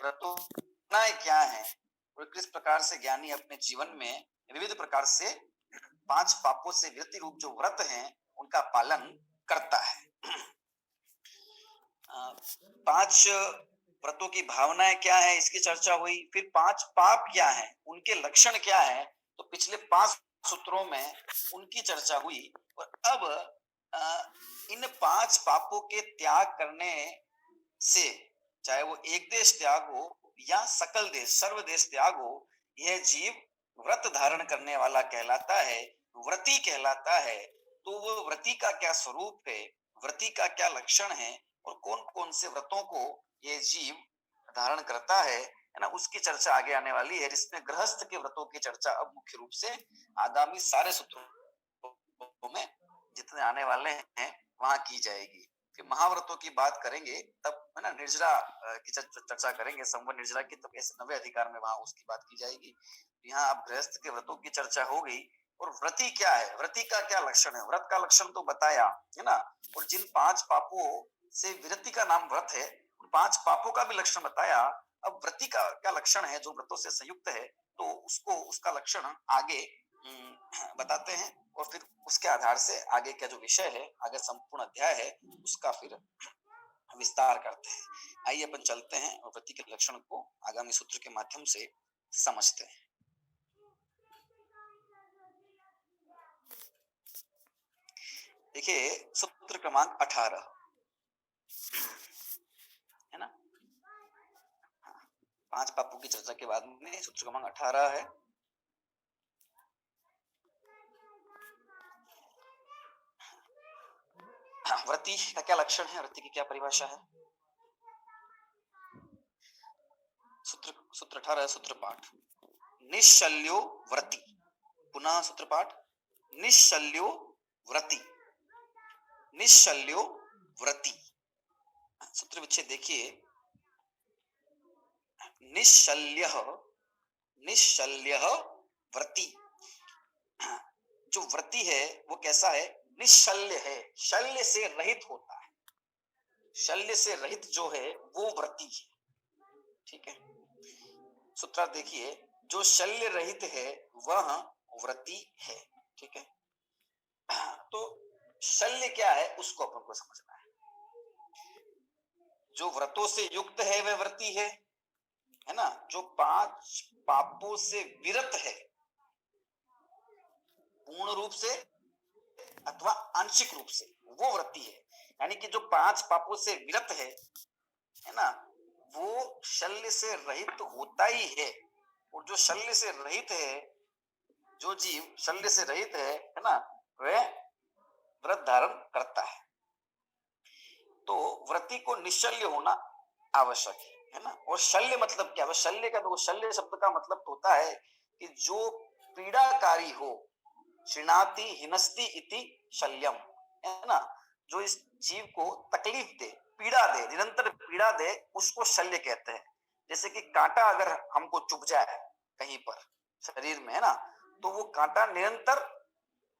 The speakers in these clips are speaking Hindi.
व्रतों क्या है और किस प्रकार से ज्ञानी अपने जीवन में विविध प्रकार से 5 पापों से विरति रूप जो व्रत हैं उनका पालन करता है। 5 व्रतों की भावनाएं क्या है इसकी चर्चा हुई। फिर 5 पाप क्या है, उनके लक्षण क्या है, तो पिछले 5 सूत्रों में उनकी चर्चा हुई। और अब इन 5 पापों के त्याग करने से, चाहे वो एक देश त्याग हो या सकल देश सर्वदेश त्याग हो, यह जीव व्रत धारण करने वाला कहलाता है, व्रती कहलाता है। तो वो व्रती का क्या स्वरूप है, व्रती का क्या लक्षण है और कौन कौन से व्रतों को ये जीव धारण करता है ना, उसकी चर्चा आगे आने वाली है। इसमें गृहस्थ के व्रतों की चर्चा अब मुख्य रूप से आगामी सारे सूत्रों में जितने आने वाले हैं वहां की जाएगी। फिर महाव्रतों की बात करेंगे तब है ना, निर्जरा की चर्चा करेंगे, संवर निर्जरा की, तब ऐसे 90 अधिकार में वहां उसकी बात की जाएगी। यहाँ अब गृहस्थ के व्रतों की चर्चा हो गई। और व्रती क्या है, व्रती का क्या लक्षण है, व्रत का लक्षण तो बताया है ना। और जिन 5 पापों से विरति का नाम व्रत है, उन 5 पापों का भी लक्षण बताया। अब व्रती का क्या लक्षण है जो व्रतों से संयुक्त है, तो उसको उसका लक्षण आगे बताते हैं। और फिर उसके आधार से आगे का जो विषय है, आगे संपूर्ण अध्याय है, उसका फिर विस्तार करते हैं। आइए अपन चलते हैं और व्रती के लक्षण को आगामी सूत्र के माध्यम से समझते हैं। देखिए सूत्र क्रमांक 18 है ना। 5 पापों की चर्चा के बाद में सूत्र क्रमांक 18 है। व्रती का क्या लक्षण है, व्रती की क्या परिभाषा है। सूत्र 18 सूत्र पाठ, निश्शल्यो व्रती। पुनः सूत्र पाठ, निश्शल्यो व्रती, निश्शल्यो व्रती। सूत्र विच्छेद देखिए, निश्शल्यः, निश्शल्यः व्रती। जो व्रती है वो कैसा है, निश्शल्य है, शल्य से रहित होता है। शल्य से रहित जो है वो व्रती है। ठीक है, सूत्र देखिए, जो शल्य रहित है वह व्रती है। ठीक है, तो शल्य क्या है उसको अपन को समझना है। जो व्रतों से युक्त है वह व्रती है ना। जो 5 पापों से विरत है, पूर्ण रूप से अथवा आंशिक रूप से, वो व्रती है। यानी कि जो 5 पापों से विरत है ना, वो शल्य से रहित होता ही है। और जो शल्य से रहित है, जो जीव शल्य से रहित है ना, वह व्रत धारण करता है। तो व्रती को निश्चल्य होना आवश्यक है ना। और शल्य मतलब क्या है, शल्य का, तो शल्य शब्द का मतलब होता है कि जो पीड़ाकारी हो, श्रीणाति हिनस्ति इति शल्यम, है ना। जो इस जीव को तकलीफ दे, पीड़ा दे, निरंतर पीड़ा दे, उसको शल्य कहते हैं। जैसे कि कांटा अगर हमको चुभ जाए कहीं पर शरीर में, है ना, तो वो कांटा निरंतर,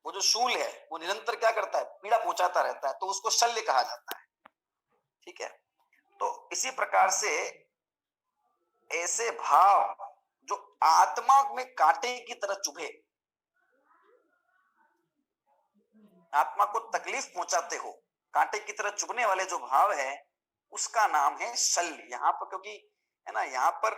वो जो शूल है वो निरंतर क्या करता है, पीड़ा पहुंचाता रहता है, तो उसको शल्य कहा जाता है। ठीक है, तो इसी प्रकार से ऐसे भाव जो आत्मा में कांटे की तरह चुभे, आत्मा को तकलीफ पहुंचाते हो, कांटे की तरह चुभने वाले जो भाव है, उसका नाम है शल्य। यहाँ पर क्योंकि है ना, यहाँ पर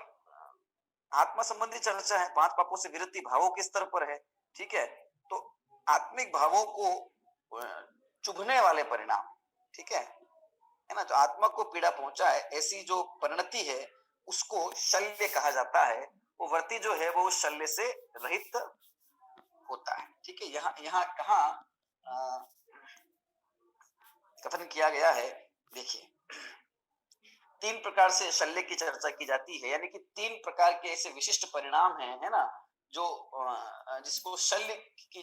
आत्मा संबंधी चर्चा है, 5 पापों से विरति भावों के स्तर पर है। ठीक है, तो आत्मिक भावों को चुभने वाले परिणाम, ठीक है ना, जो आत्मा को पीड़ा पहुंचाए ऐसी जो परिणति है उसको शल्य कहा जाता है। वो व्रती जो है वो शल्य से रहित होता है। ठीक है, यहाँ कहाँ कथन किया गया है, देखिए 3 प्रकार से शल्य की चर्चा की जाती है। यानी कि 3 प्रकार के ऐसे विशिष्ट परिणाम हैं, है ना, जो जिसको शल्य की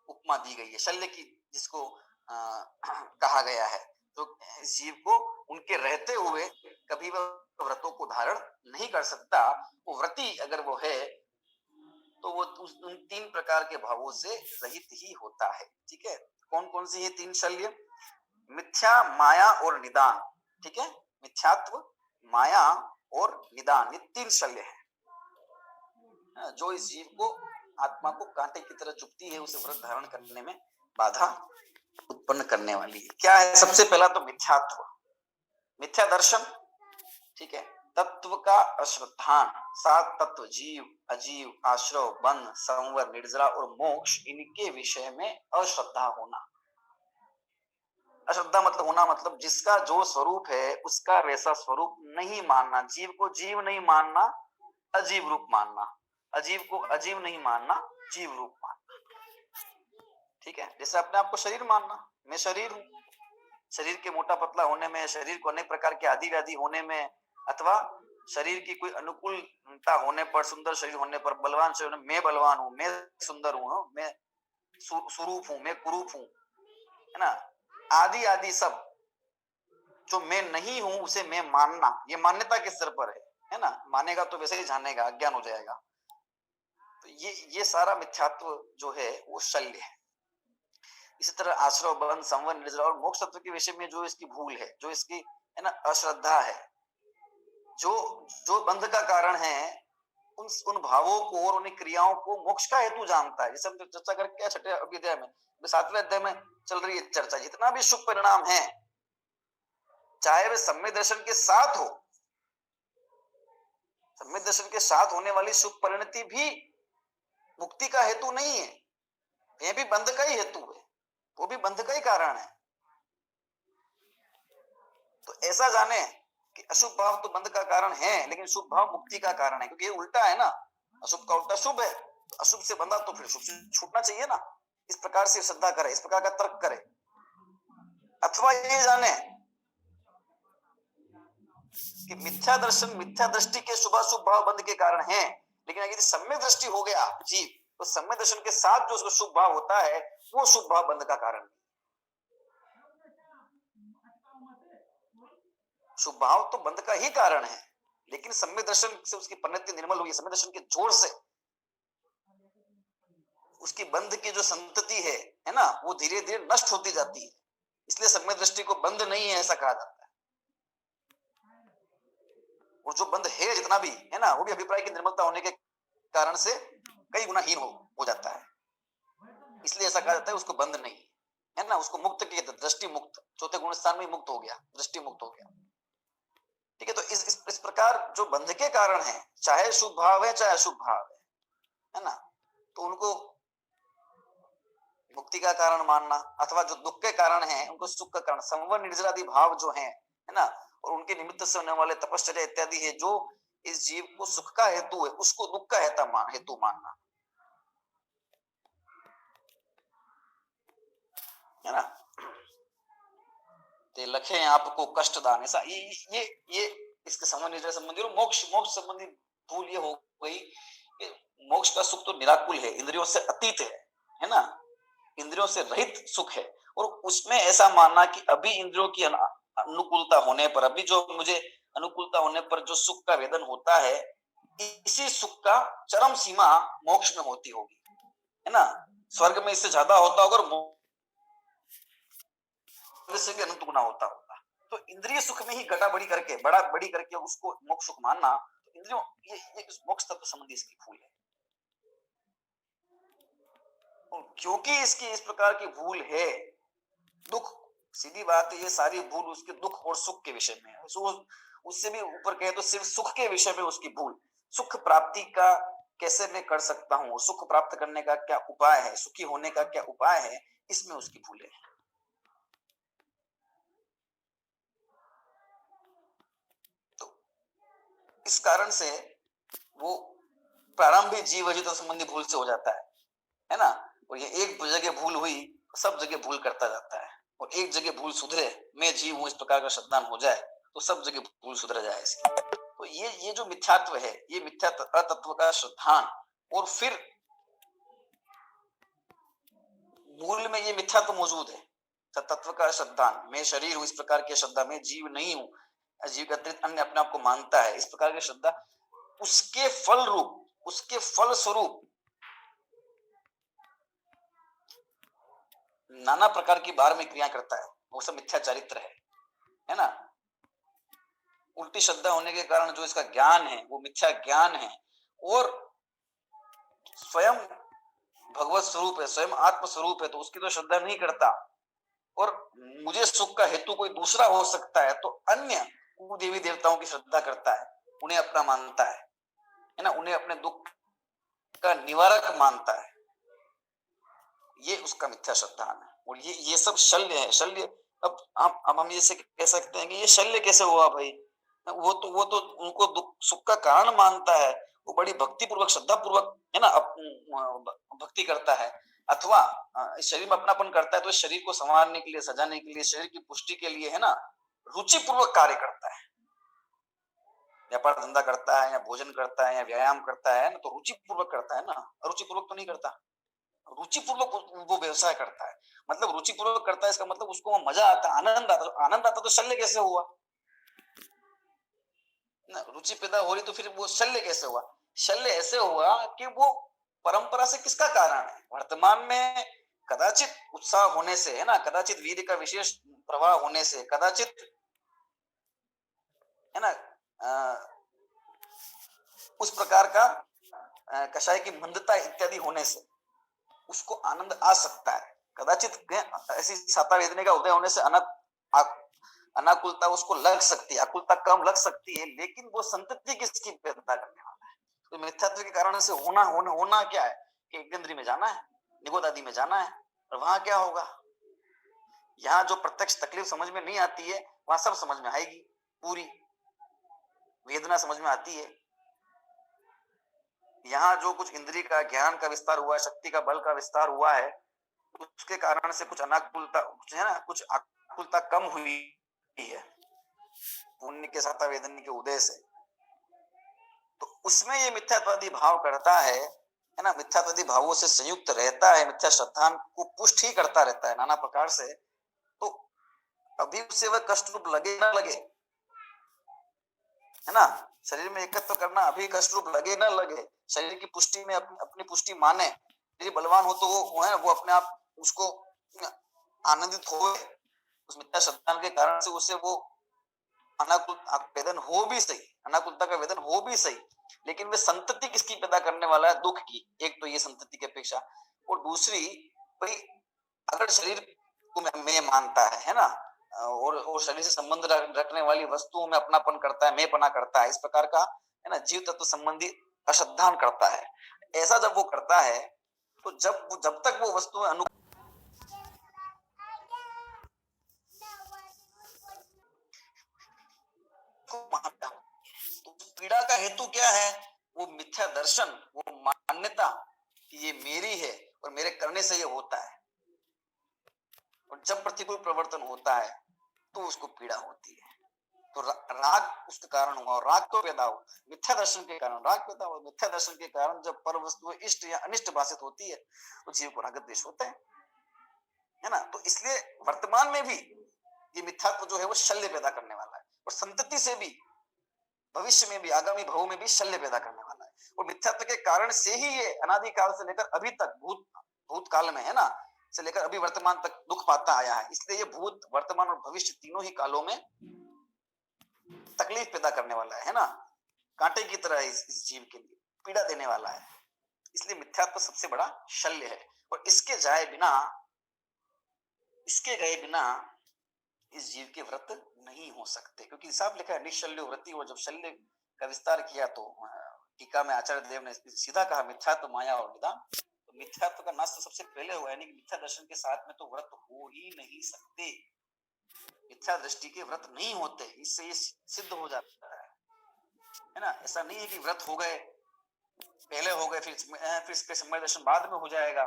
उपमा दी गई है, शल्य की जिसको कहा गया है। तो जीव को उनके रहते हुए कभी वह व्रतों को धारण नहीं कर सकता। वो व्रती अगर वो है तो वो उन 3 प्रकार के भावों से रहित ही होता है। ठीक है, कौन कौन सी ये 3 शल्य, मिथ्या, माया और निदान। ठीक है, मिथ्यात्व, माया और निदान, ये 3 शल्य है जो इस जीव को, आत्मा को कांटे की तरह चुभती है, उसे व्रत धारण करने में बाधा उत्पन्न करने वाली है। क्या है? सबसे पहला तो मिथ्यात्व, मिथ्या दर्शन, ठीक है। तत्व का अश्रद्धान, 7 तत्व जीव, अजीव, आश्रव, बंध, संवर, निर्जरा और मोक्ष, इनके विषय में अश्रद्धा होना। अश्रद्धा मतलब होना, मतलब जिसका जो स्वरूप है उसका वैसा स्वरूप नहीं मानना। जीव को जीव नहीं मानना, अजीव रूप मानना। अजीव को अजीव नहीं मानना, जीव रूप मानना, ठीक है। जैसे अपने आप को शरीर मानना, मैं शरीर हूं। शरीर के मोटा पतला होने में, शरीर को अनेक प्रकार के आदि व्याधि होने में, अथवा शरीर की कोई अनुकूलता होने पर, सुंदर शरीर होने पर, बलवान शरीर होने, मैं बलवान हूं, मैं सुंदर हूं, मैं सुरूप हूं, मैं कुरूप हूं, है ना, आदि आदि सब जो मैं नहीं हूं उसे मैं मानना। ये मान्यता किस स्तर पर है ना। मानेगा तो वैसे ही जानेगा, अज्ञान हो जाएगा। तो ये सारा मिथ्यात्व जो है वो शल्य है। इसी तरह आश्रव, बंध, संवर, निर्जरा और मोक्ष तत्व के विषय में जो इसकी भूल है, जो इसकी है ना अश्रद्धा है, जो जो बंध का कारण है, उन भावों को और उन क्रियाओं को मोक्ष का हेतु जानता है। जैसे हम चर्चा करके 6वें अध्याय में, 7वें अध्याय में चल रही है चर्चा, जितना भी शुभ परिणाम है, चाहे वे सम्यक दर्शन के साथ हो, सम्यक दर्शन के साथ होने वाली शुभ परिणति भी मुक्ति का हेतु नहीं है, यह भी बंध का ही हेतु है, वो भी बंध का ही कारण है। तो ऐसा जाने कि अशुभ भाव तो बंध का कारण है, लेकिन शुभ भाव मुक्ति का कारण है, क्योंकि ये उल्टा है ना। अशुभ का उल्टा शुभ है, तो अशुभ से बंधा तो फिर शुभ से छूटना चाहिए ना। इस प्रकार से श्रद्धा करे, इस प्रकार का तर्क करे। अथवा ये जाने कि मिथ्या दर्शन, मिथ्या दृष्टि के शुभ शुभ भाव बंध के कारण है, लेकिन अगर सम्यक दृष्टि हो गया जीव, तो सम्यक दर्शन के साथ जो उसको शुभ भाव होता है, वो शुभ भाव बंध का कारण। शुभ भाव तो बंध का ही कारण है, लेकिन सम्यक दर्शन से उसकी परिणति निर्मल हुई, सम्यक दर्शन के जोर से उसकी बंध की जो संतति है ना, वो धीरे धीरे नष्ट होती जाती है। इसलिए सम्यक दृष्टि को बंध नहीं है ऐसा कहा जाता है। और जो बंध है जितना भी है ना, वो भी अभिप्राय की निर्मलता होने के कारण से कई गुना हीन हो जाता है। इसलिए ऐसा कहा जाता है उसको बंध नहीं है ना, उसको मुक्त किया, दृष्टि मुक्त, चौथे गुण स्थान में मुक्त हो गया, दृष्टि मुक्त हो गया, ठीक है। तो इस प्रकार जो बंध के कारण है, चाहे शुभ भाव है चाहे अशुभ भाव है ना, तो उनको मुक्ति का कारण मानना, अथवा जो दुख के कारण है उनको सुख का कारण, संवर, निर्जरा आदि भाव जो है ना, और उनके निमित्त से होने वाले तपश्चर्या इत्यादि है, जो इस जीव को सुख का हेतु है, उसको दुख का हेतु मानना, है ना। ते लखे आपको कष्ट दान, ऐसा ये इसके संबंधी और मोक्ष संबंधी भूल ये हो गई कि मोक्ष का सुख तो निराकुल है, इंद्रियों से अतीत है ना, इंद्रियों से रहित सुख है। और उसमें ऐसा मानना कि अभी इंद्रियों की अनुकूलता होने पर, अभी जो मुझे अनुकूलता होने पर जो सुख का वेदन होता है, इसी सुख का चरम सीमा मोक्ष में होती होगी, है ना। स्वर्ग में इससे ज्यादा होता होगा, से भी अनंत गुना होता होगा। तो इंद्रिय सुख में ही घटा बड़ी करके उसको मोक्ष सुख मानना, तो इंद्रियों ये मोक्ष तत्व संबंधी इसकी भूल है। और क्योंकि इसकी इस प्रकार की भूल है, दुख, सीधी बात है, ये सारी भूल उसके दुख और सुख के विषय में है। उससे भी ऊपर कहे तो सिर्फ सुख के विषय में उसकी भूल, सुख प्राप्ति का कैसे मैं कर सकता हूँ, सुख प्राप्त करने का क्या उपाय है, सुखी होने का क्या उपाय है, इसमें उसकी भूल है। इस कारण से वो प्रारंभिक जीव अजित संबंधी भूल से हो जाता है ना। और ये एक जगह भूल हुई, सब जगह भूल करता जाता है, और एक जगह भूल सुधरे, मैं जीव हूं, इस प्रकार का श्रद्धान हो जाए, तो सब जगह भूल सुधर जाए इसकी। तो ये जो मिथ्यात्व है, ये मिथ्या तत्व का श्रद्धान, और फिर मूल में ये मिथ्यात्व मौजूद है, तत्व का श्रद्धान, मैं शरीर हूं, इस प्रकार की श्रद्धा, मैं जीव नहीं हूं, जीव के अतिरिक्त अन्य अपने आप को मानता है, इस प्रकार की श्रद्धा, उसके फल रूप, उसके फल स्वरूप नाना प्रकार की बार में क्रिया करता है, वो सब मिथ्या चरित्र है ना। उल्टी श्रद्धा होने के कारण जो इसका ज्ञान है वो मिथ्या ज्ञान है, और स्वयं भगवत स्वरूप है, स्वयं आत्म स्वरूप है, तो उसकी तो श्रद्धा नहीं करता। और मुझे सुख का हेतु कोई दूसरा हो सकता है तो अन्य देवी देवताओं की श्रद्धा करता है, उन्हें अपना मानता है ना, उन्हें अपने दुख का निवारक मानता है। ये उसका मिथ्या श्रद्धा है। और ये सब शल्य है, शल्य। अब हम ये कह सकते हैं कि ये शल्य कैसे हुआ भाई? वो तो उनको दुख सुख का कारण मानता है, वो बड़ी भक्ति पूर्वक श्रद्धा पूर्वक है ना भक्ति करता है, अथवा इस शरीर में अपनापन करता है, तो इस शरीर को संवारने के लिए, सजाने के लिए, शरीर की पुष्टि के लिए है ना रुचि पूर्वक कार्य करता है। व्यापार धंधा करता है या भोजन करता है या व्यायाम करता है ना, तो रुचि पूर्वक करता है ना, अरुचि पूर्वक तो नहीं करता। रुचि पूर्वक वो व्यवसाय करता है, मतलब रुचि पूर्वक करता है, इसका मतलब उसको मजा आता, आनंद आता। आनंद आता तो शल्य कैसे हुआ ना? रुचि पैदा हो रही तो फिर वो शल्य कैसे हुआ? शल्य ऐसे हुआ कि वो परंपरा से किसका कारण है? वर्तमान में कदाचित उत्साह होने से है ना, कदाचित वीर्य का विशेष प्रवाह होने से, कदाचित है ना उस प्रकार का कषाय की मंदता इत्यादि होने से उसको आनंद आ सकता है। कदाचित ऐसी साता वेदने का उदय होने से अनाकुलता उसको लग सकती है, आकुलता कम लग सकती है, लेकिन वो संतति किसकी पैदा करने वाला है? तो मिथ्यात्व के कारण से होना क्या है कि यज्ञेंद्री में जाना है, निगोद आदि में जाना है, और वहां क्या होगा? यहाँ जो प्रत्यक्ष तकलीफ समझ में नहीं आती है वहां सब समझ में आएगी, पूरी वेदना समझ में आती है। यहाँ जो कुछ इंद्रिय का ज्ञान का विस्तार हुआ है, शक्ति का बल का विस्तार हुआ है, उसके कारण से कुछ अनाकुलता है ना, कुछ आकुलता कम हुई है पुण्य के साथ वेदन के उदय से, तो उसमें ये मिथ्यात्वादी भाव करता है ना, मिथ्यात्वादी भावों से संयुक्त रहता है, मिथ्या श्रद्धा को पुष्ट ही करता रहता है नाना प्रकार से। तो अभी उससे वह कष्ट रूप लगे ना लगे है ना, शरीर में एकत्व करना अभी कष्ट रूप लगे ना लगे, शरीर की पुष्टि में अपनी पुष्टि माने, यदि बलवान हो तो वो है वो अपने आप उसको आनंदित हो, उस मिथ्या श्रद्धा के कारण से उसे वो अनाकुल वेदन हो भी सही, अनाकुलता का वेदन हो भी सही, लेकिन वे संतति किसकी पैदा करने वाला है? दुख की। एक तो ये संतति की अपेक्षा, और दूसरी भाई अगर शरीर को मैं मानता है ना, और शरीर से संबंध रखने वाली वस्तुओं में अपनापन करता है, मैं पना करता है, इस प्रकार का है ना जीव तत्व संबंधी अश्रद्धान करता है। ऐसा जब वो करता है तो जब तक वो वस्तु में तो पीड़ा का हेतु क्या है? वो मिथ्या दर्शन, वो मान्यता कि ये मेरी है और मेरे करने से ये होता है, और जब प्रतिकूल प्रवर्तन होता है तो उसको पीड़ा होती है। तो राग उसके कारण हुआ, और राग तो पैदा होता है मिथ्या दर्शन के कारण, राग पैदा हुआ मिथ्या दर्शन के कारण। जब पर वस्तु इष्ट या अनिष्ट भाषित होती है तो जीव को राग द्वेष होता है ना। तो इसलिए वर्तमान में भी ये मिथ्यात्व जो है वो शल्य पैदा करने वाला है, और संतति से भी भविष्य में भी, आगामी भवों में भी शल्य पैदा करने वाला है। और मिथ्यात्व के कारण से ही ये अनादिकाल से लेकर अभी तक भूतकाल में है ना से लेकर अभी वर्तमान तक दुख पाता आया है। इसलिए ये भूत, वर्तमान और भविष्य तीनों ही कालों में तकलीफ पैदा करने वाला है ना, कांटे की तरह इस जीव के लिए पीड़ा देने वाला है। इसलिए मिथ्यात्व सबसे बड़ा शल्य है, और इसके गए बिना इस जीव के व्रत नहीं हो सकते, क्योंकि हिसाब लिखा है निशल्य व्रति। और जब शल्य का विस्तार किया तो टीका में आचार्य देव ने सीधा कहा मिथ्यात्व माया और निदान। तो मिथ्यात्व का नाश तो सबसे पहले हुआ, यानी कि मिथ्या दर्शन के साथ में तो व्रत हो ही नहीं सकते, मिथ्या दृष्टि के व्रत नहीं होते, इससे ये सिद्ध हो जाता है ना। ऐसा नहीं है कि व्रत हो गए, पहले हो गए फिर समय दर्शन बाद में हो जाएगा।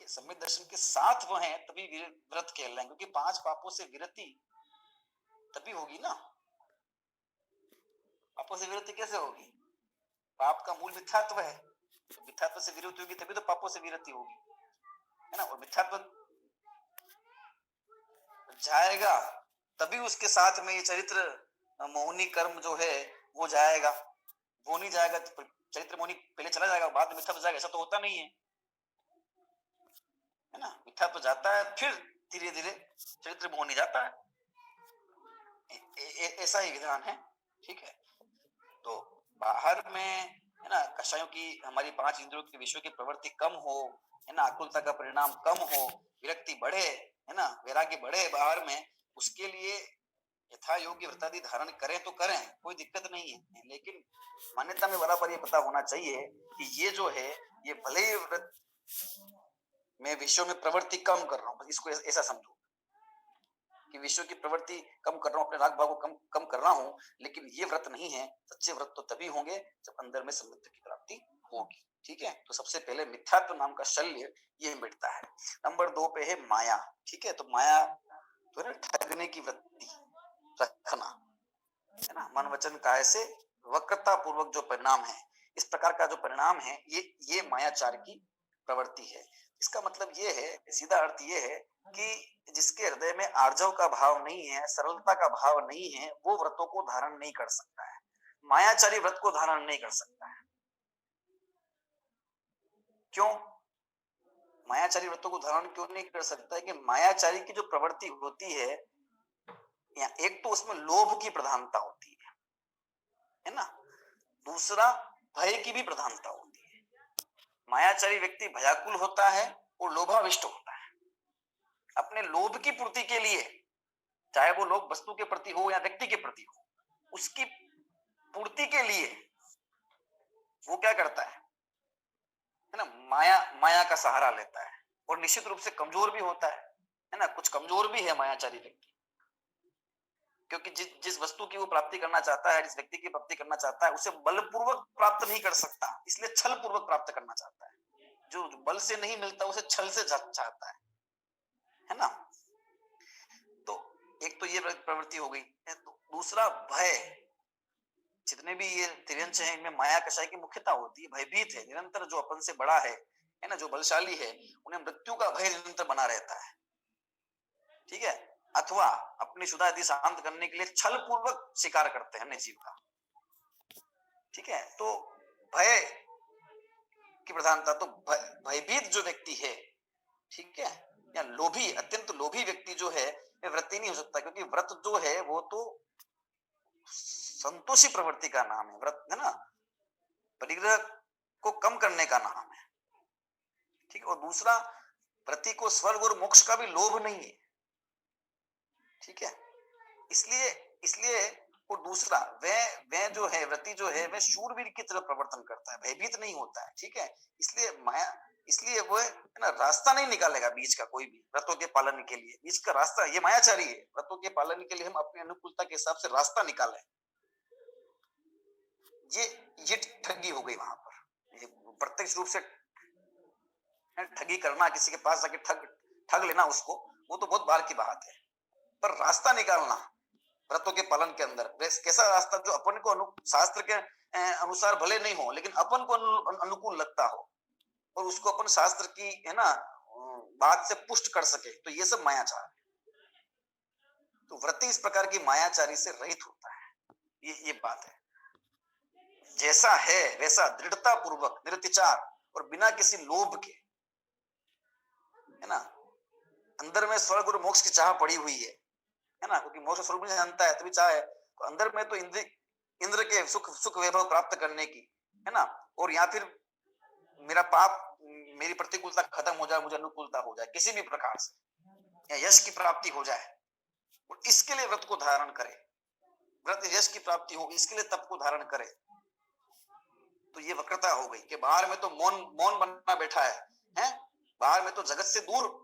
समय दर्शन के साथ वो हैं तभी व्रत खेल रहे हैं, क्योंकि 5 पापों से विरति तभी होगी ना। पापों से विरति कैसे होगी? पाप का मूल मिथ्यात्व है, तो मिथ्यात्व से विरति होगी तभी तो पापों से विरति होगी, है ना। और मिथ्यात्व जाएगा तभी उसके साथ में ये चरित्र मोहनी कर्म जो है वो जाएगा। वो नहीं जाएगा तो चरित्र मोहनी पहले चला जाएगा, बाद में मिथ्यात्व जाएगा, ऐसा तो होता नहीं है ना। मिथ्यात्व जाता है फिर धीरे धीरे चरित्र मोहनी जाता है, ऐसा ही विधान है। ठीक है, तो बाहर में है ना कषायों की हमारी 5 इंद्रियों के विषयों की प्रवृत्ति कम हो, है ना, आकुलता का परिणाम कम हो, विरक्ति बढ़े, है ना, वैराग्य बढ़े बाहर में, उसके लिए यथा योग्य व्रतादि धारण करें तो करें, कोई दिक्कत नहीं है। लेकिन मान्यता में बराबर ये पता होना चाहिए कि ये जो है, ये भले ही व्रत में विषयों में प्रवृत्ति कम कर रहा हूं, इसको ऐसा समझो कि विषयों की प्रवृत्ति कम कर रहा हूं, अपने राग भाव को कम कम कर रहा हूं, लेकिन ये व्रत नहीं है। सच्चे व्रत तो तभी होंगे जब अंदर में समृद्धि की प्राप्ति होगी। ठीक है, तो सबसे पहले मिथ्यात्व नाम का शल्य ये मिटता है। नंबर 2 पे है माया। ठीक है, तो माया तो है ना ठगने की वृत्ति रखना, है ना, मन वचन काया से वक्रता पूर्वक जो परिणाम है, इस प्रकार का जो परिणाम है, ये मायाचार की प्रवृत्ति है। इसका मतलब ये है, सीधा अर्थ ये है कि जिसके हृदय में आर्जव का भाव नहीं है, सरलता का भाव नहीं है, वो व्रतों को धारण नहीं कर सकता है। मायाचारी व्रत को धारण नहीं कर सकता है। क्यों मायाचारी व्रतों को धारण क्यों नहीं कर सकता है? कि मायाचारी की जो प्रवृत्ति होती है, एक तो उसमें लोभ की प्रधानता होती है ना, दूसरा भय की भी प्रधानता होती है। मायाचारी व्यक्ति भयाकुल होता है और लोभाविष्ट होता है। अपने लोभ की पूर्ति के लिए, चाहे वो लोग वस्तु के प्रति हो या व्यक्ति के प्रति हो, उसकी पूर्ति के लिए वो क्या करता है ना, माया का सहारा लेता है, और निश्चित रूप से कमजोर भी होता है ना, कुछ कमजोर भी है मायाचारी व्यक्ति, क्योंकि जिस वस्तु की वो प्राप्ति करना चाहता है, जिस व्यक्ति की प्राप्ति करना चाहता है, उसे बलपूर्वक प्राप्त नहीं कर सकता, इसलिए छल पूर्वक प्राप्त करना चाहता है। जो बल से नहीं मिलता उसे छल से चाहता है ना। तो एक तो ये प्रवृत्ति हो गई। दूसरा भय, जितने भी ये त्रियंश हैं, इनमें माया कषाय की मुख्यता होती है। भयभीत है, निरंतर जो अपन से बड़ा है ना, जो बलशाली है, उन्हें मृत्यु का भय निरंतर बना रहता है। ठीक है, अथवा अपनी शुद्ध आदि शांत करने के लिए छल पूर्वक शिकार करते हैं अन्य जीव का। ठीक है, तो भय की प्रधानता, तो भयभीत जो व्यक्ति है, ठीक है, या लोभी, अत्यंत लोभी व्यक्ति जो है, वह व्रती नहीं हो सकता, क्योंकि व्रत जो है वो तो संतोषी प्रवृत्ति का नाम है, व्रत है ना, परिग्रह को कम करने का नाम है। ठीक है, और दूसरा, व्रती को स्वर्ग और मोक्ष का भी लोभ नहीं है। ठीक है, इसलिए इसलिए और दूसरा, वह जो है, व्रती जो है, वह शूरवीर की तरह प्रवर्तन करता है, भयभीत नहीं होता है। ठीक है, इसलिए माया, इसलिए वो है ना, रास्ता नहीं निकालेगा बीच का कोई भी व्रतों के पालन के लिए। बीच का रास्ता, ये मायाचारी है, व्रतों के पालन के लिए हम अपनी अनुकूलता के हिसाब से रास्ता निकालें, ये ठगी हो गई वहां पर। ये प्रत्यक्ष रूप से ठगी करना, किसी के पास जाके ठग लेना उसको, वो तो बहुत बार की बात है, पर रास्ता निकालना व्रतों के पालन के अंदर, कैसा रास्ता जो अपन को शास्त्र के अनुसार भले नहीं हो, लेकिन अपन को अनुकूल लगता हो, और उसको अपन शास्त्र की है ना बात से पुष्ट कर सके, तो ये सब मायाचार है। तो व्रती इस प्रकार की मायाचारी से रहित होता है, ये बात है। जैसा है वैसा दृढ़ता पूर्वक, निर्तिचार और बिना किसी लोभ के, है ना, अंदर में स्वर्ग और मोक्ष की चाह पड़ी हुई है ना, क्योंकि मोक्ष स्वरूप नहीं जानता है, तभी चाह है। तो अंदर में तो इंद्र के सुख वैभव प्राप्त करने की, है ना, और या फिर मेरा पाप, मेरी प्रतिकूलता खत्म हो जाए, मुझे अनुकूलता हो जाए किसी भी प्रकार से, या यश की प्राप्ति हो जाए, और इसके लिए व्रत को धारण करे, व्रत यश की प्राप्ति हो, इसके लिए तप को धारण करे। तो ये वक्रता हो गई कि बाहर में तो मौन बनना बैठा है, बाहर में तो जगत से दूर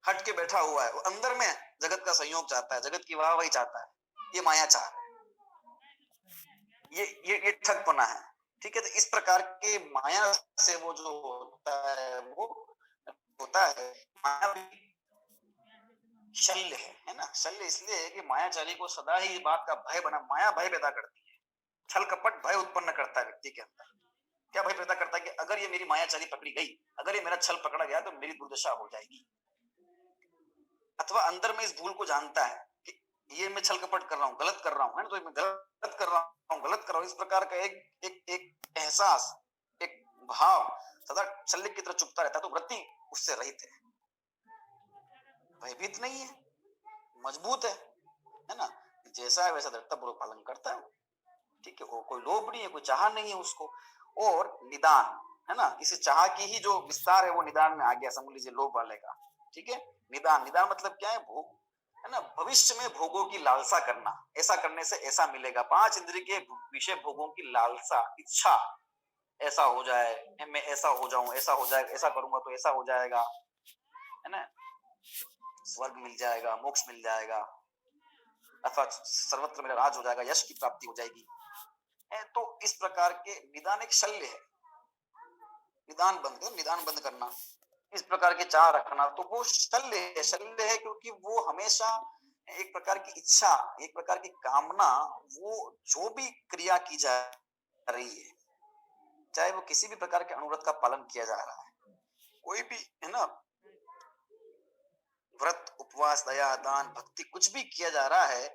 हट के बैठा हुआ है, वो अंदर में जगत का सहयोग चाहता है, जगत की वाहवाही चाहता है। ये मायाचार है, ये ठगपना है। ठीक है, तो इस प्रकार के माया से वो जो होता है, वो होता है माया शल्य है ना। शल्य इसलिए है कि मायाचारी को सदा ही बात का भय बना, माया भय पैदा करती है, छल कपट भय उत्पन्न करता है व्यक्ति के अंदर। क्या भय पैदा करता है कि अगर ये मेरी मायाचारी पकड़ी गई, अगर ये मेरा छल पकड़ा गया, तो मेरी दुर्दशा हो जाएगी। अथवा अंदर में इस भूल को जानता है कि ये मैं छल कपट कर रहा हूँ, गलत कर रहा हूँ, तो मैं गलत कर रहा हूँ, इस प्रकार का एक एहसास, एक भाव सदा शल्य की तरह चुपता रहता है। तो वृत्ति उससे रहित है, भयभीत नहीं है, मजबूत है ना। जैसा है वैसा दृढ़ता पूर्वक पालन करता है। ठीक है, वो कोई लोभ नहीं है, कोई चाह नहीं है उसको। और निदान है ना, इसे चाह की ही जो विस्तार है वो निदान में आ गया, समझ लीजिए लोभ वाले का। ठीक है, निदान, निदान मतलब क्या है, भोग है ना, भविष्य में भोगों की लालसा करना, ऐसा करने से ऐसा मिलेगा। पांच इंद्रिय के विषय भोगों की लालसा, इच्छा, ऐसा हो जाए, मैं ऐसा हो जाऊं, ऐसा हो जाए, ऐसा करूंगा तो ऐसा हो जाएगा, है ना, स्वर्ग मिल जाएगा, मोक्ष मिल जाएगा, अथवा सर्वत्र मेरा राज हो जाएगा, यश की प्राप्ति हो जाएगी। तो इस प्रकार के निदान एक शल्य है, निदान बंद करना, इस प्रकार के चाह रखना, तो वो शल्य है। शल्य है क्योंकि वो हमेशा एक प्रकार की इच्छा, एक प्रकार की कामना, वो जो भी क्रिया की जा रही है, चाहे वो किसी भी प्रकार के अनुव्रत का पालन किया जा रहा है, कोई भी है ना, व्रत, उपवास, दया, दान, भक्ति, कुछ भी किया जा रहा है,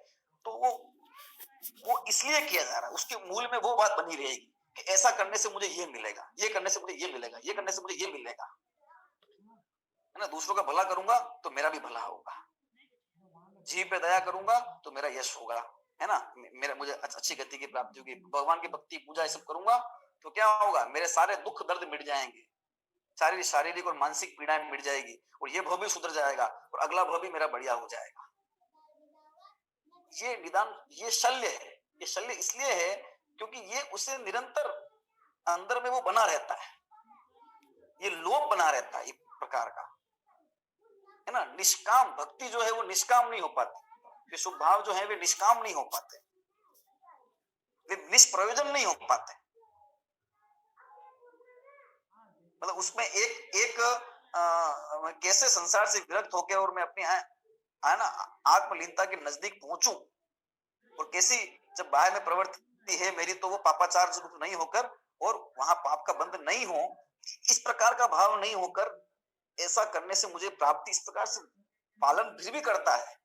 तो वो इसलिए किया जा रहा है, उसके मूल में वो बात बनी रहेगी कि ऐसा करने से मुझे ये मिलेगा, ये करने से मुझे ये मिलेगा, ये करने से मुझे ये मिलेगा, है ना, दूसरों का भला करूंगा तो मेरा भी भला होगा, जीव पे दया करूंगा तो मेरा यश होगा, है ना, मेरा मुझे अच्छी गति की प्राप्ति होगी, भगवान की भक्ति पूजा ये सब करूंगा तो क्या होगा, मेरे सारे दुख दर्द मिट जाएंगे, शारीरिक और मानसिक पीड़ाएं मिट जाएगी, और ये भव भी सुधर जाएगा, और अगला भव भी मेरा बढ़िया हो जाएगा। ये निदान, ये शल्य है। ये शल्य इसलिए है क्योंकि ये उसे निरंतर अंदर में वो बना रहता है, ये लोभ बना रहता है, एक प्रकार का, है ना। निष्काम भक्ति जो है वो निष्काम नहीं हो पाती, वे शुभ भाव जो है वे निष्काम नहीं हो पाते, वे निष्प्रयोजन नहीं हो पाते। मतलब उसमें एक कैसे संसार से विरक्त होकर और मैं अपनी है ना आत्मलीनता के नजदीक पहुंचूं, और कैसी जब बाहर में प्रवृत्ति है मेरी, तो वो पापाचार रूप नहीं होकर और वहां पाप का बंध नहीं हो, इस प्रकार का भाव नहीं होकर ऐसा करने से मुझे प्राप्ति, इस प्रकार से पालन फिर भी करता है,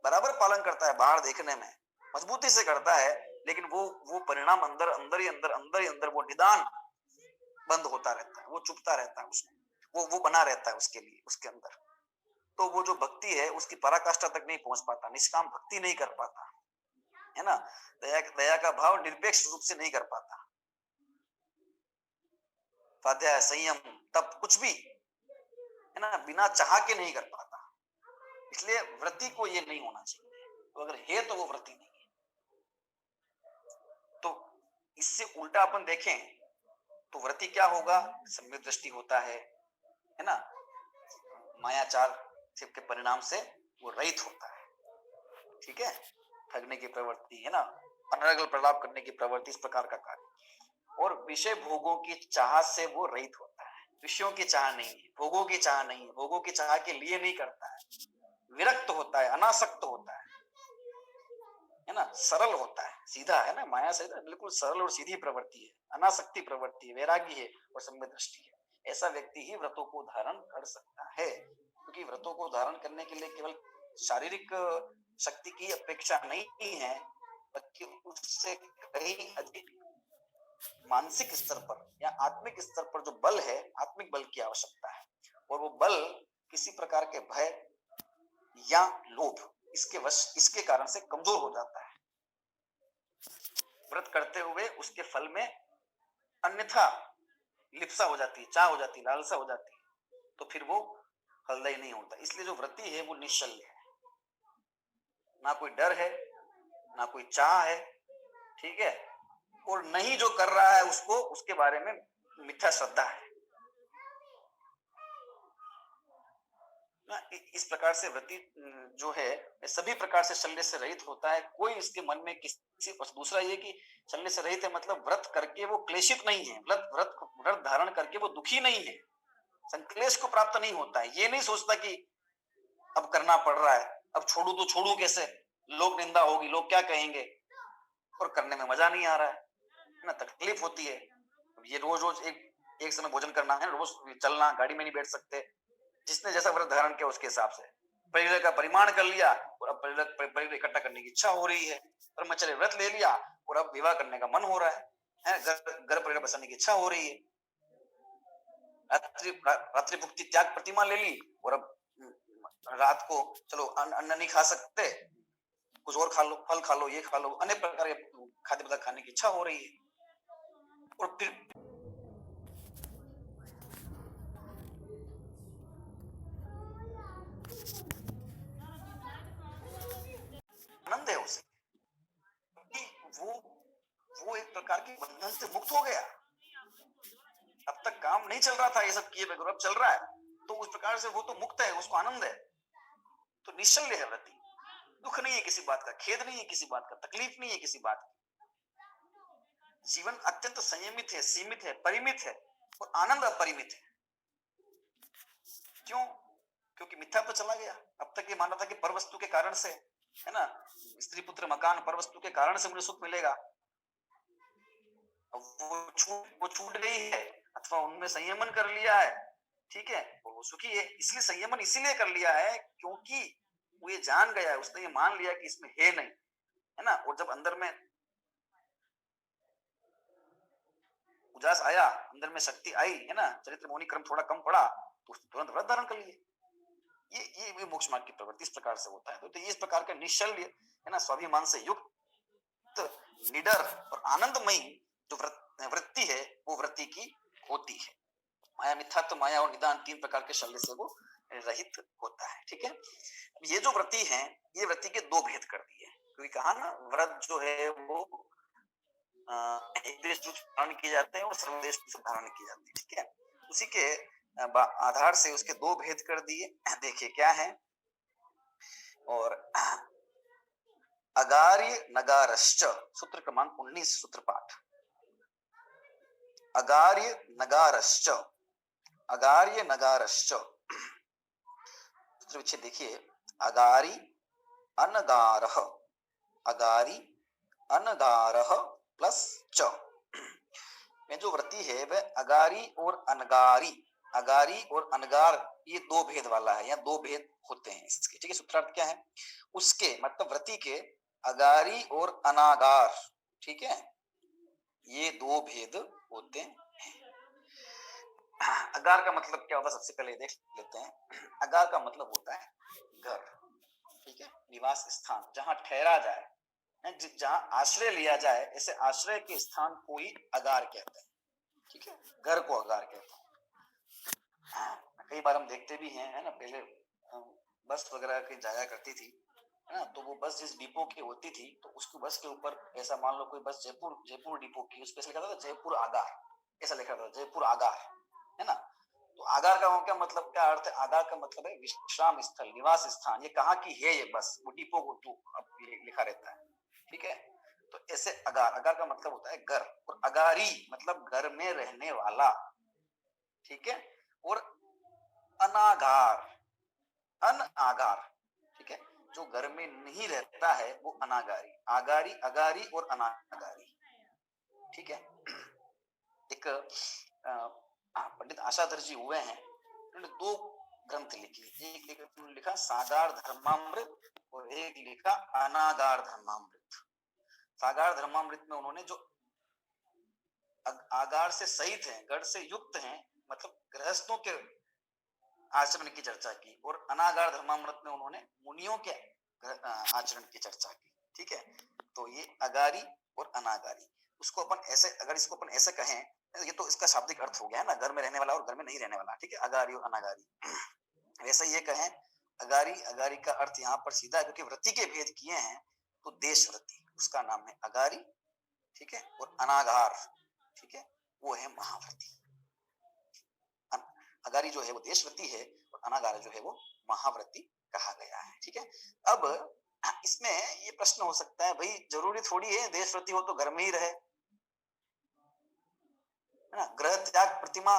बराबर पालन करता है, बाहर देखने में मजबूती से करता है, लेकिन वो परिणाम अंदर ही अंदर वो निदान बंद होता रहता है, वो चुपता रहता है, उसको वो बना रहता है उसके लिए, उसके अंदर। तो वो जो भक्ति है उसकी पराकाष्ठा तक नहीं पहुंच पाता, निष्काम भक्ति नहीं कर पाता, है ना, दया का भाव निरपेक्ष रूप से नहीं कर पाता, स्वाध्याय, संयम, तप, कुछ भी, है ना, बिना चाह के नहीं कर पाता। इसलिए व्रति को ये नहीं होना चाहिए, तो अगर है तो वो व्रति नहीं है। तो इससे उल्टा अपन देखें तो व्रति क्या होगा, सम्यक दृष्टि होता है ना, मायाचार के परिणाम से वो रहित होता है, ठीक है, ठगने की प्रवृत्ति, है ना, अनर्गल प्रलाप करने की प्रवृत्ति, इस प्रकार का कार्य, और विषय भोगों की चाह से वो रहित होता है, विषयों की चाह नहीं है, भोगों की चाह नहीं है, भोगों की चाह के लिए नहीं करता है, विरक्त होता है, अनासक्त होता है ना, सरल होता है, सीधा, है ना, माया से बिल्कुल सरल और सीधी प्रवृत्ति है, अनासक्ति प्रवृत्ति है, वैरागी है और सम्यक दृष्टि है। ऐसा व्यक्ति ही व्रतों को धारण कर सकता है, क्योंकि व्रतों को धारण करने के लिए केवल शारीरिक शक्ति की अपेक्षा नहीं है, बल्कि उससे कहीं अधिक मानसिक स्तर पर या आत्मिक स्तर पर जो बल है, आत्मिक बल की आवश्यकता है, और वो बल किसी प्रकार के भय या लोभ, इसके कारण से कमजोर हो जाता है। व्रत करते हुए उसके फल में अन्यथा लिप्सा हो जाती है, चाह हो जाती है, लालसा हो जाती है, तो फिर वो फलदायी नहीं होता। इसलिए जो व्रती है वो निश्चल्य है, ना कोई डर है, ना कोई चाह है, ठीक है, और नहीं जो कर रहा है उसको, उसके बारे में मिथ्या श्रद्धा है। इस प्रकार से व्रती जो है सभी प्रकार से शल्य से रहित होता है, कोई इसके मन में किसी, दूसरा ये कि शल्य से रहित है मतलब व्रत करके वो क्लेशित नहीं है, व्रत धारण करके वो दुखी नहीं है, संक्लेश को प्राप्त नहीं होता है, ये नहीं सोचता कि अब करना पड़ रहा है, अब छोड़ू तो छोड़ू कैसे, लोग निंदा होगी, लोग क्या कहेंगे, और करने में मजा नहीं आ रहा है ना, तकलीफ होती है। ये रोज एक समय भोजन करना है, रोज चलना, गाड़ी में नहीं बैठ सकते, जिसने जैसा व्रत धारण किया उसके हिसाब से परिग्रह का परिमाण कर लिया, और अब परिग्रह इकट्ठा करने की इच्छा हो रही है, ब्रह्मचर्य व्रत ले लिया और अब विवाह करने का मन हो रहा है, घर परिग्रह बसाने की इच्छा हो रही है, रात्रि भुक्ति त्याग प्रतिमा ले ली, और अब रात को चलो अन्न नहीं खा सकते, कुछ और खा लो, फल खा लो, ये खा लो, अनेक प्रकार के खाद्य पदार्थ खाने की इच्छा हो रही है। और फिर आनंद है उसे, वो एक प्रकार के बंधन से मुक्त हो गया। अब तक काम नहीं चल रहा था ये सब किए बगैर, अब चल रहा है, तो उस प्रकार से वो तो मुक्त है, उसको आनंद है। तो निश्चल्य है व्रती, दुख नहीं है किसी बात का, खेद नहीं है किसी बात का, तकलीफ नहीं है किसी बात की। जीवन अत्यंत संयमित है, सीमित है, परिमित है, और आनंद अपरिमित है। क्यों? क्योंकि मिथ्या तो चला गया। अब तक ये माना था कि पर वस्तु के कारण से, है ना, स्त्री पुत्र मकान पर वस्तु के कारण से मुझे सुख मिलेगा। अब वो छूट गई है, अथवा उनमें संयमन कर लिया है, ठीक है, और वो सुखी है। इसलिए संयमन इसीलिए कर लिया है क्योंकि वो ये जान गया है, उसने ये मान लिया कि इसमें है नहीं, है ना। और जब अंदर में उजास आया, अंदर में शक्ति आई, है ना, चरित्र मौनी क्रम थोड़ा कम पड़ा, तो उसने तुरंत व्रत धारण कर लिए। ये मोक्ष मार्ग की प्रवृत्ति इस प्रकार से होता है। तो ये इस प्रकार का निश्चल्य, है ना, स्वाभिमान से युक्त, निडर और आनंदमयी जो वृत्ति है, वो वृत्ति की होती है। माया, मिथ्यात्व, माया और निदान, तीन प्रकार के शल्य से वो रहित होता है। ठीक है, ये जो वृत्ति है, ये वृत्ति के दो भेद कर दिए, क्योंकि कहा ना व्रत जो है वो एक देश धारण किए जाते हैं और सर्वदेश धारण किए जाते हैं। ठीक है, उसी के आधार से उसके दो भेद कर दिए। देखिए क्या है, और अगार्य नगारश्च, सूत्र क्रमांक 19, सूत्र पाठ। अगार्य नगारश्च, अगार्य नगारश्च, सूत्र विच्छेद देखिए, अगारी अनगारः, अगारी अनगारः प्लस च में जो वृत्ति है वह अगारी और अनगारी, अगारी और अनगार, ये दो भेद वाला है, या दो भेद होते हैं इसके। ठीक है, सूत्रार्थ क्या है उसके, मतलब वृत्ति के अगारी और अनागार, ठीक है, ये दो भेद होते हैं। अगार का मतलब क्या होता है, सबसे पहले देख लेते हैं। अगार का मतलब होता है घर, ठीक है, निवास स्थान, जहां ठहरा जाए, जहां आश्रय लिया जाए, ऐसे आश्रय के स्थान को ही अगार कहते हैं। ठीक है, घर को अगार कहते हैं। कई बार हम देखते भी हैं, है ना, पहले बस वगैरह की जाया करती थी, है ना, तो वो बस जिस डिपो की होती थी, तो उसको बस के ऊपर, ऐसा मान लो कोई बस जयपुर डिपो की, उस पर लिखा था जयपुर आगार, ऐसा लिखा था जयपुर आगार, है ना। तो आगार का क्या मतलब, क्या अर्थ है? आगार का मतलब है विश्राम स्थल, निवास स्थान। ये कहाँ की है ये बस, वो डिपो को तो अब लिखा रहता है। ठीक है, तो ऐसे अगार, अगार का मतलब होता है घर, और अगारी मतलब घर में रहने वाला। ठीक है, और अनागार, अनागार, ठीक है, जो घर में नहीं रहता है वो अनागारी। आगारी, अगारी और अनागारी। ठीक है, एक पंडित आशाधर जी हुए हैं, उन्होंने दो ग्रंथ लिखे, एक लिखा सागार धर्मामृत और एक लिखा अनागार धर्मामृत। सागार धर्मामृत में उन्होंने जो आगार से सहित हैं, गढ़ से युक्त हैं, मतलब गृहस्थों के आचरण की चर्चा की, और अनागार धर्मामृत में उन्होंने मुनियों के आचरण की चर्चा की। ठीक है, तो ये अगारी और अनागारी, उसको अपन ऐसे, अगर इसको अपन ऐसे कहें, ये तो इसका शाब्दिक अर्थ हो गया है ना, घर में रहने वाला और घर में नहीं रहने वाला। ठीक है, अगारी और अनागारी। वैसे ये कहें अगारी, अगारी का अर्थ यहाँ पर सीधा है, क्योंकि वृत्ति के भेद किए हैं, तो देश वृत्ति, उसका नाम है अगारी। ठीक है, और अनागार, ठीक है, वो है महावृत्ति। अगारी जो है वो देश वृत्ति है, और अनागार जो है वो महावृत्ति कहा गया है। ठीक है, अब इसमें ये प्रश्न हो सकता है, भाई जरूरी थोड़ी है देश वृत्ति हो तो घर में ही रहे, है ना। ग्रह त्याग प्रतिमा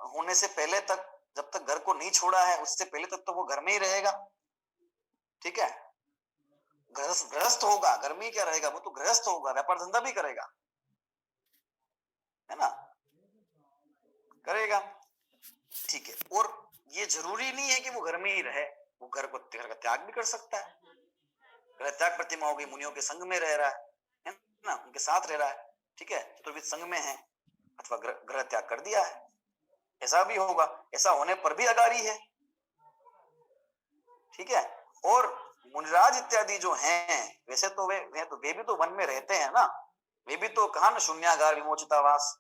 होने से पहले तक, जब तक घर को नहीं छोड़ा है, उससे पहले तक तो वो घर में ही रहेगा। ठीक है, गृहस्थ होगा, घर में ही क्या रहेगा, वो तो गृहस्थ होगा, व्यापार धंधा भी करेगा, है ना, करेगा। ठीक है, और ये जरूरी नहीं है कि वो घर में ही रहे, वो घर का त्याग भी कर सकता है। ग्रह त्याग प्रतिमा होगी, मुनियों के संग में रह रहा है ना, उनके साथ रह रहा है। ठीक है, चतुर्विध संग में है, अथवा ग्रह त्याग कर दिया है, ऐसा भी होगा। ऐसा होने पर भी अगारी है। ठीक है, और मुनिराज इत्यादि जो हैं, वैसे तो वे भी तो वन में रहते हैं ना, वे भी तो कहा ना शून्यागार विमोचितावास,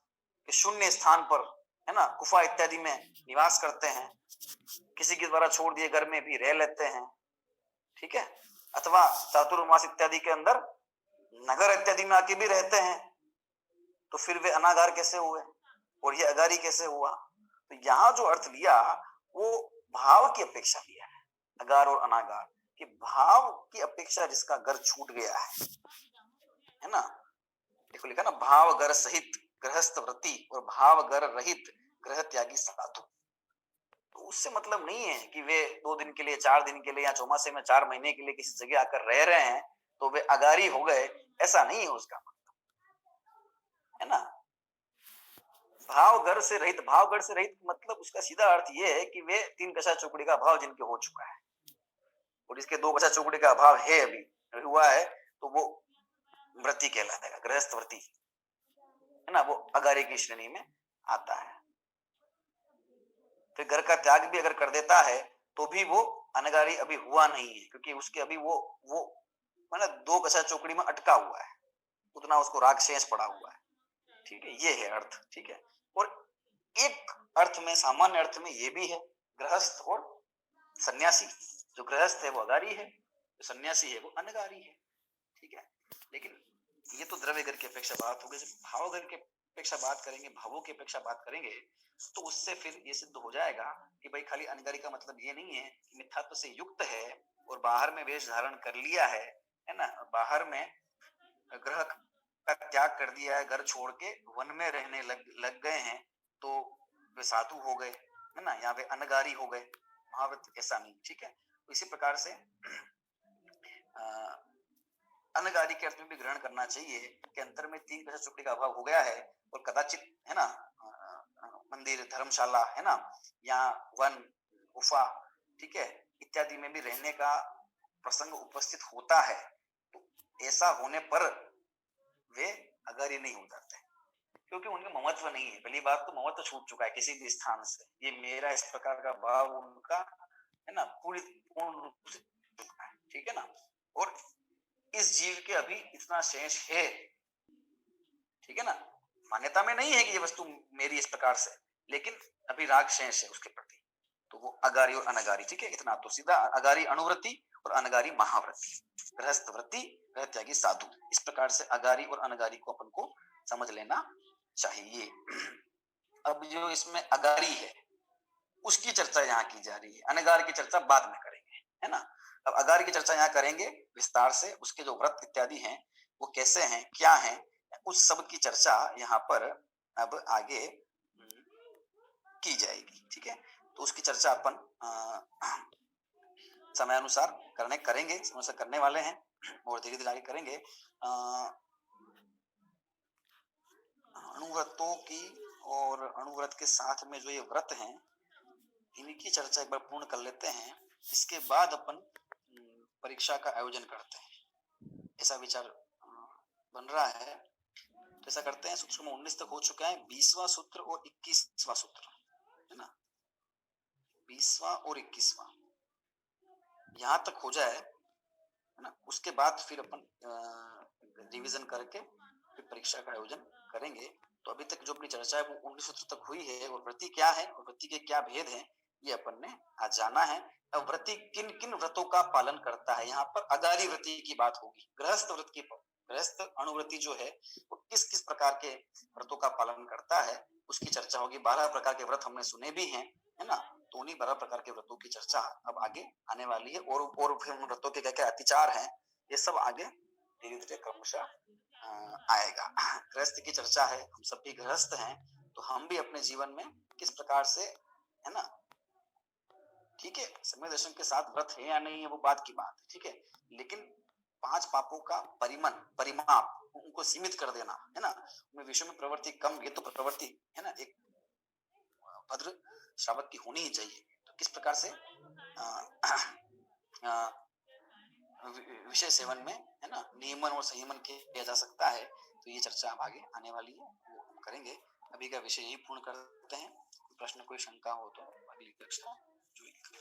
कि शून्य स्थान पर, है ना, गुफा इत्यादि में निवास करते हैं, किसी के द्वारा छोड़ दिए घर में भी रह लेते हैं, ठीक है, अथवा चातुर्मास इत्यादि के अंदर नगर इत्यादि में आके भी रहते हैं, तो फिर वे अनागार कैसे हुए और ये अगारी कैसे हुआ? तो यहाँ जो अर्थ लिया वो भाव की अपेक्षा लिया है, अगार और अनागार, कि भाव की अपेक्षा जिसका घर छूट गया है ना, देखो लिखा ना, भाव घर सहित गृहस्थ व्रती और भाव घर रहित गृह त्यागी साधु। तो उससे मतलब नहीं है कि वे 2 दिन के लिए, 4 दिन के लिए या चौमासे में 4 महीने के लिए किसी जगह आकर रह रहे हैं तो वे अगारी हो गए, ऐसा नहीं है उसका मतलब, है ना। भाव घर से रहित, भाव घर से रहित मतलब उसका सीधा अर्थ यह है कि वे 3 कसा चौकड़ी का अभाव जिनके हो चुका है और इसके 2 कसा चौकड़ी का अभाव है, अभी हुआ है, तो वो व्रती कहलाएगा, गृहस्थ व्रती, है ना, वो अगारी की श्रेणी में आता है। फिर घर का त्याग भी अगर कर देता है तो भी वो अनगारी अभी हुआ नहीं है, क्योंकि उसके अभी वो मतलब 2 कसा चौकड़ी में अटका हुआ है, उतना उसको राग शेष पड़ा हुआ है, ठीक है, ये है अर्थ, ठीक है। और एक अर्थ में, सामान्य अर्थ में ये भी है, गृहस्थ और सन्यासी, जो गृहस्थ है वो अगारी है, जो सन्यासी है वो अनगारी है, ठीक है। लेकिन ये तो द्रव्य घर की अपेक्षा बात हो गई, जब भाव घर की अपेक्षा बात करेंगे, भावों की अपेक्षा बात करेंगे, तो उससे फिर ये सिद्ध हो जाएगा कि भाई खाली अनगारी का मतलब ये नहीं है कि मिथ्यात्व से युक्त है और बाहर में वेश धारण कर लिया है ना, बाहर में ग्रह का त्याग कर दिया है, घर छोड़ के वन में रहने लग गए हैं, तो वे साधु हो गए, है ना, यहाँ पे अनगारी हो गए, महाव्रत ऐसा नहीं, ठीक है। तो इसी प्रकार से अनगारी के अर्थ में भी ग्रहण करना चाहिए कि अंतर में 3 कसा चौकड़ी का अभाव हो गया है और कदाचित, है ना, मंदिर, धर्मशाला, है ना, या वन, गुफा, ठीक है, इत्यादि में भी रहने का प्रसंग उपस्थित होता है, तो ऐसा होने पर वे अगारी नहीं हो जाते, क्योंकि उनमें ममत्व नहीं है। पहली बात तो ममत्व छूट चुका है किसी भी स्थान से, ये मेरा इस प्रकार का भाव उनका, है ना, पूर्ण रूप से चुका है, ठीक है ना। और इस जीव के अभी इतना शेष है, ठीक है ना, मान्यता में नहीं है कि ये वस्तु मेरी इस प्रकार से, लेकिन अभी राग शेष है उसके प्रति, तो वो अगारी और अनगारी, ठीक है, इतना तो सीधा अगारी अणुवृत्ति और अनगारी महावृत्ति, गृहस्थ वृत्ति, गृह त्यागी साधु, इस प्रकार से अगारी और अनगारी को अपन को समझ लेना चाहिए। अब जो इसमें अगारी है उसकी चर्चा यहाँ की जा रही है, अनगार की चर्चा बाद में करेंगे, है ना। अब अगार की चर्चा यहाँ करेंगे विस्तार से, उसके जो व्रत इत्यादि हैं वो कैसे हैं, क्या हैं, उस सब की चर्चा यहाँ पर अब आगे की जाएगी, ठीक है। तो उसकी चर्चा अपन समय अनुसार करेंगे, समय से करने वाले हैं और धीरे धीरे आगे करेंगे। अणुव्रतों की और अणुव्रत के साथ में जो ये व्रत हैं इनकी चर्चा एक बार पूर्ण कर लेते हैं, इसके बाद अपन परीक्षा का आयोजन करते हैं, ऐसा विचार बन रहा है। तो ऐसा करते हैं, सूत्र 19 तक हो चुका है, 20वां सूत्र और 21वां सूत्र, है ना, 20वां और 21वां यहाँ तक हो जाए, है ना, उसके बाद फिर अपन रिवीजन करके फिर परीक्षा का आयोजन करेंगे। तो अभी तक जो अपनी चर्चा है वो 19 सूत्र तक हुई है, और व्रती क्या है और व्रती के क्या भेद हैं ये अपन ने आज जाना है। अब व्रती किन किन व्रतों का पालन करता है, यहाँ पर अगारी व्रती की बात होगी, गृहस्थ व्रत की, गृहस्थ अणुव्रती जो है वो किस किस प्रकार के व्रतों का पालन करता है उसकी चर्चा होगी। 12 प्रकार के व्रत हमने सुने भी हैं, है ना, तो उन्हीं 12 प्रकार के व्रतों की चर्चा अब आगे आने वाली है, और फिर उन व्रतों के क्या क्या अतिचार हैं ये सब आगे धीरे धीरे क्रमशः आएगा। गृहस्थ की चर्चा है, हम सब भी गृहस्थ हैं, तो हम भी अपने जीवन में किस प्रकार से, है ना, ठीक है, समय दर्शन के साथ व्रत है या नहीं है वो बात की बात है, ठीक है, लेकिन 5 पापों का परिमाप उनको सीमित कर देना, है ना, उनमें विषय में प्रवृत्ति कम, ये तो प्रवृत्ति, है ना, एक भद्र श्रावक की होनी ही चाहिए। तो किस प्रकार से विषय सेवन में, है ना, नियमन और संयमन किया जा सकता है, तो ये चर्चा अब आगे आने वाली है, वो हम करेंगे। अभी का विषय यही पूर्ण करते हैं, प्रश्न कोई शंका हो तो अगली कक्षा